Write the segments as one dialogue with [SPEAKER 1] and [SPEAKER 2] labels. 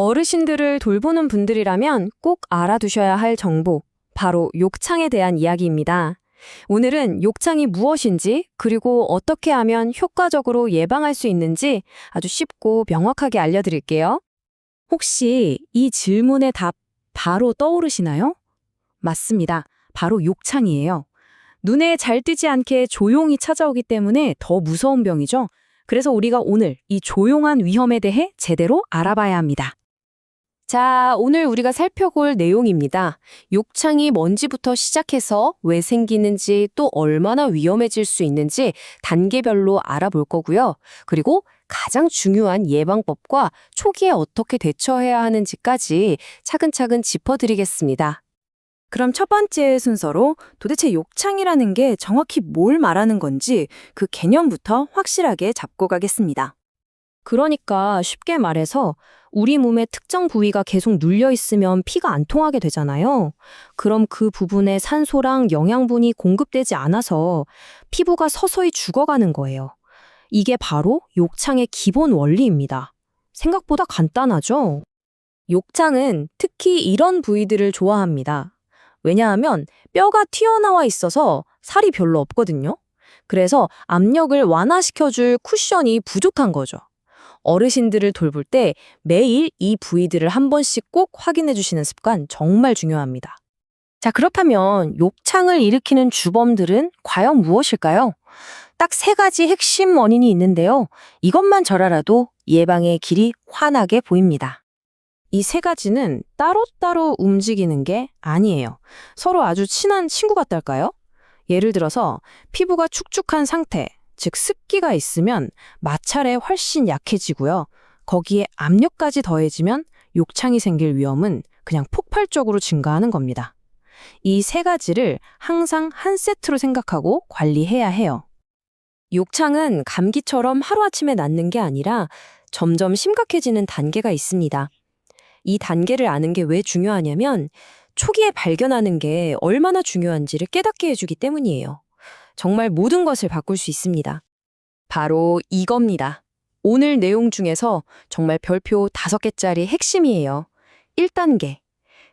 [SPEAKER 1] 어르신들을 돌보는 분들이라면 꼭 알아두셔야 할 정보, 바로 욕창에 대한 이야기입니다. 오늘은 욕창이 무엇인지, 그리고 어떻게 하면 효과적으로 예방할 수 있는지 아주 쉽고 명확하게 알려드릴게요. 혹시 이 질문의 답 바로 떠오르시나요? 맞습니다. 바로 욕창이에요. 눈에 잘 띄지 않게 조용히 찾아오기 때문에 더 무서운 병이죠. 그래서 우리가 오늘 이 조용한 위험에 대해 제대로 알아봐야 합니다. 자, 오늘 우리가 살펴볼 내용입니다. 욕창이 뭔지부터 시작해서 왜 생기는지 또 얼마나 위험해질 수 있는지 단계별로 알아볼 거고요. 그리고 가장 중요한 예방법과 초기에 어떻게 대처해야 하는지까지 차근차근 짚어드리겠습니다. 그럼 첫 번째 순서로 도대체 욕창이라는 게 정확히 뭘 말하는 건지 그 개념부터 확실하게 잡고 가겠습니다. 그러니까 쉽게 말해서 우리 몸의 특정 부위가 계속 눌려 있으면 피가 안 통하게 되잖아요. 그럼 그 부분에 산소랑 영양분이 공급되지 않아서 피부가 서서히 죽어가는 거예요. 이게 바로 욕창의 기본 원리입니다. 생각보다 간단하죠? 욕창은 특히 이런 부위들을 좋아합니다. 왜냐하면 뼈가 튀어나와 있어서 살이 별로 없거든요. 그래서 압력을 완화시켜줄 쿠션이 부족한 거죠. 어르신들을 돌볼 때 매일 이 부위들을 한 번씩 꼭 확인해 주시는 습관 정말 중요합니다. 자, 그렇다면 욕창을 일으키는 주범들은 과연 무엇일까요? 딱 세 가지 핵심 원인이 있는데요. 이것만 잘 알아도 예방의 길이 환하게 보입니다. 이 세 가지는 따로따로 움직이는 게 아니에요. 서로 아주 친한 친구 같달까요? 예를 들어서 피부가 축축한 상태, 즉 습기가 있으면 마찰에 훨씬 약해지고요. 거기에 압력까지 더해지면 욕창이 생길 위험은 그냥 폭발적으로 증가하는 겁니다. 이 세 가지를 항상 한 세트로 생각하고 관리해야 해요. 욕창은 감기처럼 하루아침에 낫는 게 아니라 점점 심각해지는 단계가 있습니다. 이 단계를 아는 게 왜 중요하냐면 초기에 발견하는 게 얼마나 중요한지를 깨닫게 해주기 때문이에요. 정말 모든 것을 바꿀 수 있습니다. 바로 이겁니다. 오늘 내용 중에서 정말 별표 5개짜리 핵심이에요. 1단계.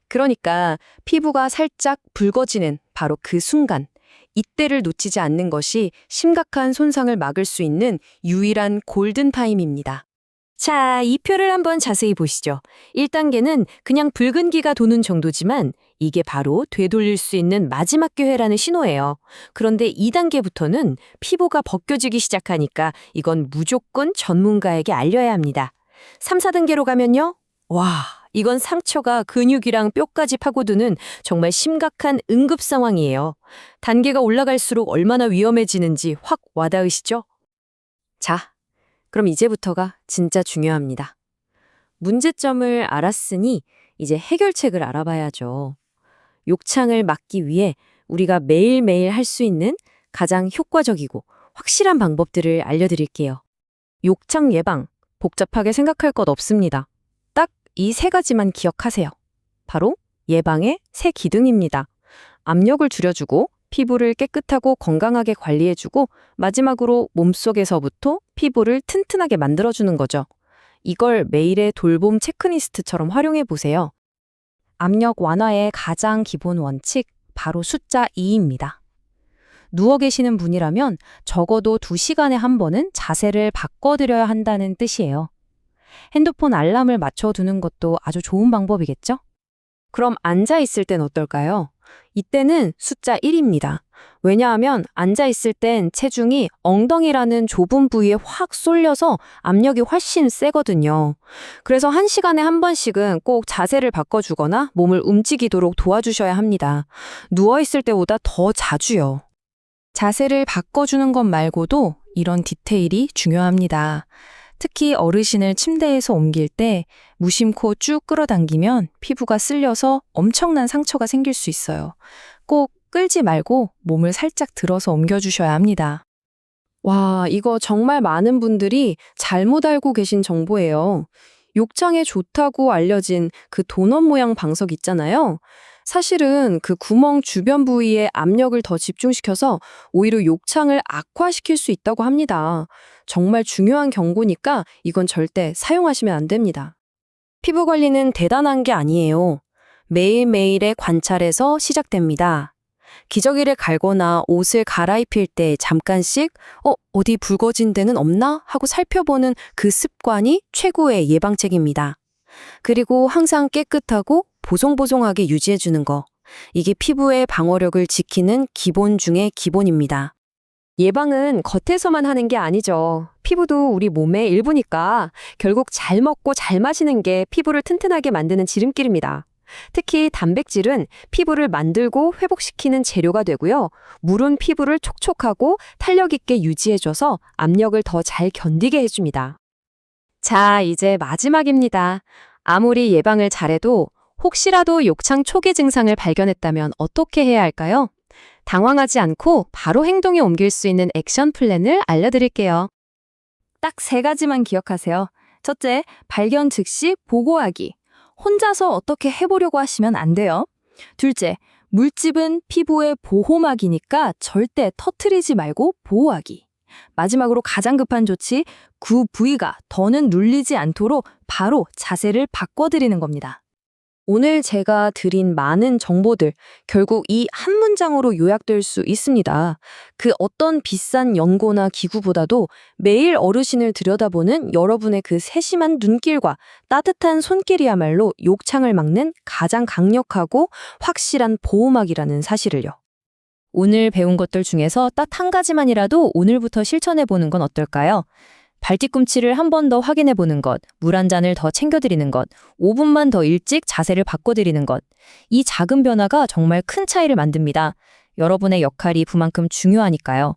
[SPEAKER 1] 그러니까 피부가 살짝 붉어지는 바로 그 순간. 이때를 놓치지 않는 것이 심각한 손상을 막을 수 있는 유일한 골든타임입니다. 자, 이 표를 한번 자세히 보시죠. 1단계는 그냥 붉은기가 도는 정도지만 이게 바로 되돌릴 수 있는 마지막 기회라는 신호예요. 그런데 2단계부터는 피부가 벗겨지기 시작하니까 이건 무조건 전문가에게 알려야 합니다. 3, 4단계로 가면요. 와, 이건 상처가 근육이랑 뼈까지 파고드는 정말 심각한 응급 상황이에요. 단계가 올라갈수록 얼마나 위험해지는지 확 와닿으시죠? 자, 그럼 이제부터가 진짜 중요합니다. 문제점을 알았으니 이제 해결책을 알아봐야죠. 욕창을 막기 위해 우리가 매일매일 할 수 있는 가장 효과적이고 확실한 방법들을 알려드릴게요. 욕창 예방, 복잡하게 생각할 것 없습니다. 딱 이 세 가지만 기억하세요. 바로 예방의 세 기둥입니다. 압력을 줄여주고 피부를 깨끗하고 건강하게 관리해주고 마지막으로 몸속에서부터 피부를 튼튼하게 만들어주는 거죠. 이걸 매일의 돌봄 체크리스트처럼 활용해보세요. 압력 완화의 가장 기본 원칙, 바로 숫자 2입니다. 누워 계시는 분이라면 적어도 2시간에 한 번은 자세를 바꿔드려야 한다는 뜻이에요. 핸드폰 알람을 맞춰두는 것도 아주 좋은 방법이겠죠? 그럼 앉아있을 땐 어떨까요? 이때는 숫자 1입니다. 왜냐하면 앉아있을 땐 체중이 엉덩이라는 좁은 부위에 확 쏠려서 압력이 훨씬 세거든요. 그래서 1시간에 한 번씩은 꼭 자세를 바꿔주거나 몸을 움직이도록 도와주셔야 합니다. 누워있을 때보다 더 자주요. 자세를 바꿔주는 것 말고도 이런 디테일이 중요합니다. 특히 어르신을 침대에서 옮길 때 무심코 쭉 끌어당기면 피부가 쓸려서 엄청난 상처가 생길 수 있어요. 꼭 끌지 말고 몸을 살짝 들어서 옮겨주셔야 합니다. 와, 이거 정말 많은 분들이 잘못 알고 계신 정보예요. 욕창에 좋다고 알려진 그 도넛 모양 방석 있잖아요. 사실은 그 구멍 주변 부위에 압력을 더 집중시켜서 오히려 욕창을 악화시킬 수 있다고 합니다. 정말 중요한 경고니까 이건 절대 사용하시면 안 됩니다. 피부 관리는 대단한 게 아니에요. 매일매일의 관찰에서 시작됩니다. 기저귀를 갈거나 옷을 갈아입힐 때 잠깐씩 어디 붉어진 데는 없나 하고 살펴보는 그 습관이 최고의 예방책입니다. 그리고 항상 깨끗하고 보송보송하게 유지해주는 거. 이게 피부의 방어력을 지키는 기본 중의 기본입니다. 예방은 겉에서만 하는 게 아니죠. 피부도 우리 몸의 일부니까 결국 잘 먹고 잘 마시는 게 피부를 튼튼하게 만드는 지름길입니다. 특히 단백질은 피부를 만들고 회복시키는 재료가 되고요. 물은 피부를 촉촉하고 탄력 있게 유지해줘서 압력을 더 잘 견디게 해줍니다. 자, 이제 마지막입니다. 아무리 예방을 잘해도 혹시라도 욕창 초기 증상을 발견했다면 어떻게 해야 할까요? 당황하지 않고 바로 행동에 옮길 수 있는 액션 플랜을 알려드릴게요. 딱 3가지만 기억하세요. 첫째, 발견 즉시 보고하기. 혼자서 어떻게 해보려고 하시면 안 돼요. 둘째, 물집은 피부의 보호막이니까 절대 터트리지 말고 보호하기. 마지막으로 가장 급한 조치, 그 부위가 더는 눌리지 않도록 바로 자세를 바꿔드리는 겁니다. 오늘 제가 드린 많은 정보들, 결국 이 한 문장으로 요약될 수 있습니다. 그 어떤 비싼 연고나 기구보다도 매일 어르신을 들여다보는 여러분의 그 세심한 눈길과 따뜻한 손길이야말로 욕창을 막는 가장 강력하고 확실한 보호막이라는 사실을요. 오늘 배운 것들 중에서 딱 한 가지만이라도 오늘부터 실천해보는 건 어떨까요? 발뒤꿈치를 한 번 더 확인해보는 것, 물 한 잔을 더 챙겨드리는 것, 5분만 더 일찍 자세를 바꿔드리는 것. 이 작은 변화가 정말 큰 차이를 만듭니다. 여러분의 역할이 그만큼 중요하니까요.